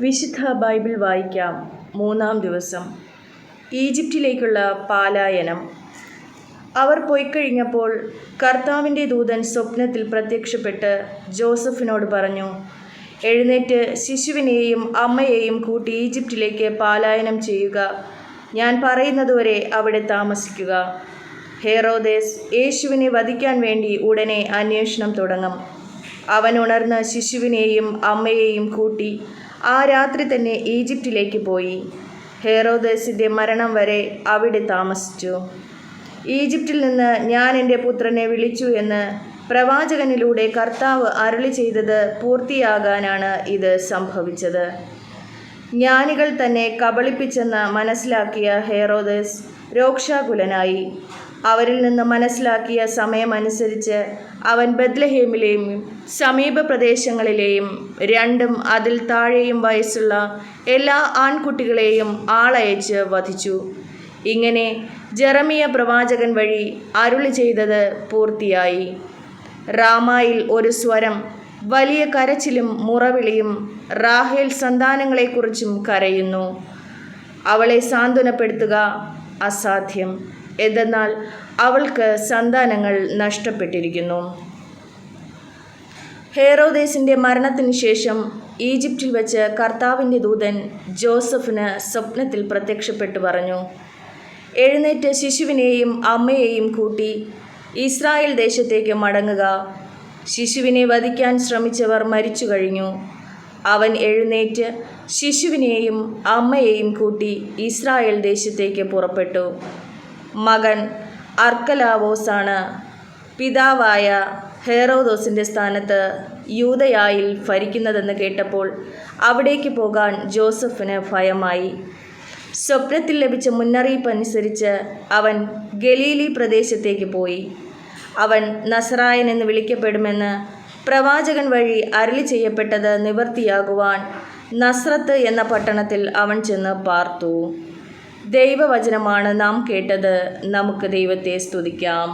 വിശുദ്ധ ബൈബിൾ വായിക്കാം. 3-ാം ദിവസം. ഈജിപ്തിലേക്കുള്ള പാലായനം. അവർ പോയിക്കഴിഞ്ഞപ്പോൾ കർത്താവിൻ്റെ ദൂതൻ സ്വപ്നത്തിൽ പ്രത്യക്ഷപ്പെട്ട് ജോസഫിനോട് പറഞ്ഞു, എഴുന്നേറ്റ് ശിശുവിനെയും അമ്മയെയും കൂട്ടി ഈജിപ്തിലേക്ക് പാലായനം ചെയ്യുക. ഞാൻ പറയുന്നതുവരെ അവിടെ താമസിക്കുക. ഹെറോദേസ് യേശുവിനെ വധിക്കാൻ വേണ്ടി ഉടനെ അന്വേഷണം തുടങ്ങും. അവൻ ഉണർന്ന് ശിശുവിനെയും അമ്മയെയും കൂട്ടി ആ രാത്രി തന്നെ ഈജിപ്തിലേക്ക് പോയി. ഹെറോദേസിൻ്റെ മരണം വരെ അവിടെ താമസിച്ചു. ഈജിപ്തിൽ നിന്ന് ഞാൻ എൻ്റെ പുത്രനെ വിളിച്ചു എന്ന് പ്രവാചകനിലൂടെ കർത്താവ് അരുളി ചെയ്തത് പൂർത്തിയാകാനാണ് ഇത് സംഭവിച്ചത്. ജ്ഞാനികൾ തന്നെ കബളിപ്പിച്ചെന്ന് മനസ്സിലാക്കിയ ഹെറോദേസ് രോക്ഷാകുലനായി. അവരിൽ നിന്ന് മനസ്സിലാക്കിയ സമയമനുസരിച്ച് അവൻ ബത്ലഹേമിലെയും സമീപ പ്രദേശങ്ങളിലെയും 2ഉം അതിൽ താഴെയും വയസ്സുള്ള എല്ലാ ആൺകുട്ടികളെയും ആളയച്ച് വധിച്ചു. ഇങ്ങനെ ജെറമിയ പ്രവാചകൻ വഴി അരുളി ചെയ്തത് പൂർത്തിയായി. റാമായിൽ ഒരു സ്വരം, വലിയ കരച്ചിലും മുറവിളിയും. റാഹേൽ സന്താനങ്ങളെക്കുറിച്ചും കരയുന്നു. അവളെ സാന്ത്വനപ്പെടുത്തുക അസാധ്യം, എന്തെന്നാൽ അവൾക്ക് സന്താനങ്ങൾ നഷ്ടപ്പെട്ടിരിക്കുന്നു. ഹെറോദേസിൻ്റെ മരണത്തിന് ശേഷം ഈജിപ്തിൽ വച്ച് കർത്താവിൻ്റെ ദൂതൻ ജോസഫിന് സ്വപ്നത്തിൽ പ്രത്യക്ഷപ്പെട്ടു പറഞ്ഞു, എഴുന്നേറ്റ് ശിശുവിനെയും അമ്മയെയും കൂട്ടി ഇസ്രായേൽ ദേശത്തേക്ക് മടങ്ങുക. ശിശുവിനെ വധിക്കാൻ ശ്രമിച്ചവർ മരിച്ചു കഴിഞ്ഞു. അവൻ എഴുന്നേറ്റ് ശിശുവിനെയും അമ്മയെയും കൂട്ടി ഇസ്രായേൽ ദേശത്തേക്ക് പുറപ്പെട്ടു. മകൻ അർക്കലാവോസാണ് പിതാവായ ഹെറോദോസിൻ്റെ സ്ഥാനത്ത് യൂദയായിൽ ഭരിക്കുന്നതെന്ന് കേട്ടപ്പോൾ അവിടേക്ക് പോകാൻ ജോസഫിന് ഭയമായി. സ്വപ്നത്തിൽ ലഭിച്ച മുന്നറിയിപ്പ് അനുസരിച്ച് അവൻ ഗലീലി പ്രദേശത്തേക്ക് പോയി. അവൻ നസറായൻ എന്ന് വിളിക്കപ്പെടുമെന്ന് പ്രവാചകൻ വഴി അരുളി ചെയ്യപ്പെട്ടത് നിവൃത്തിയാകുവാൻ നസ്രത്ത് എന്ന പട്ടണത്തിൽ അവൻ ചെന്ന് പാർത്തു. ദൈവവചനമാണ് നാം കേട്ടത്. നമുക്ക് ദൈവത്തെ സ്തുതിക്കാം.